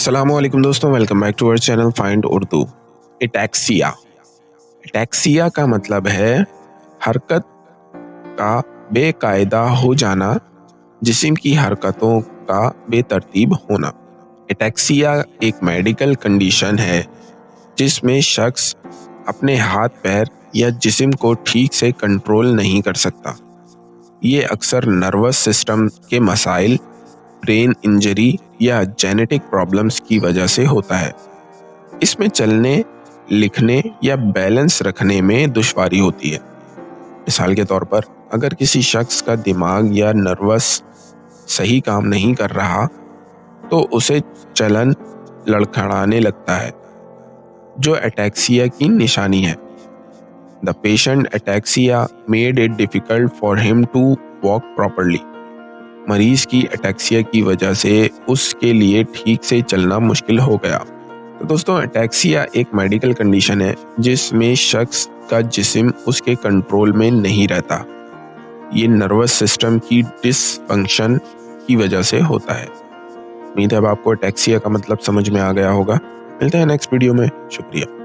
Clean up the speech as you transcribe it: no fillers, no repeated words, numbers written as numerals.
अस्सलामुअलैकुम दोस्तों, welcome back to our channel find Urdu. Ataxia. Ataxia का मतलब है हरकत का बेकायदा हो जाना, जिस्म की हरकतों का बेतरतीब होना। एटैक्सिया एक मेडिकल कंडीशन है जिसमें शख्स अपने हाथ पैर या जिस्म को ठीक से कंट्रोल नहीं कर सकता। ये अक्सर नर्वस सिस्टम के मसाइल, ब्रेन इंजरी या जेनेटिक प्रॉब्लम्स की वजह से होता है। इसमें चलने, लिखने या बैलेंस रखने में दुश्वारी होती है। मिसाल के तौर पर, अगर किसी शख्स का दिमाग या नर्वस सही काम नहीं कर रहा, तो उसे चलन लड़खड़ाने लगता है, जो एटैक्सिया की निशानी है। The patient ataxia made it difficult for him to walk properly. मरीज की एटैक्सिया की वजह से उसके लिए ठीक से चलना मुश्किल हो गया। तो दोस्तों, एटैक्सिया एक मेडिकल कंडीशन है जिसमें शख्स का जिस्म उसके कंट्रोल में नहीं रहता। ये नर्वस सिस्टम की डिसफंक्शन की वजह से होता है। उम्मीद है अब आपको एटैक्सिया का मतलब समझ में आ गया होगा। मिलते हैं नेक्स्ट वीडियो में। शुक्रिया।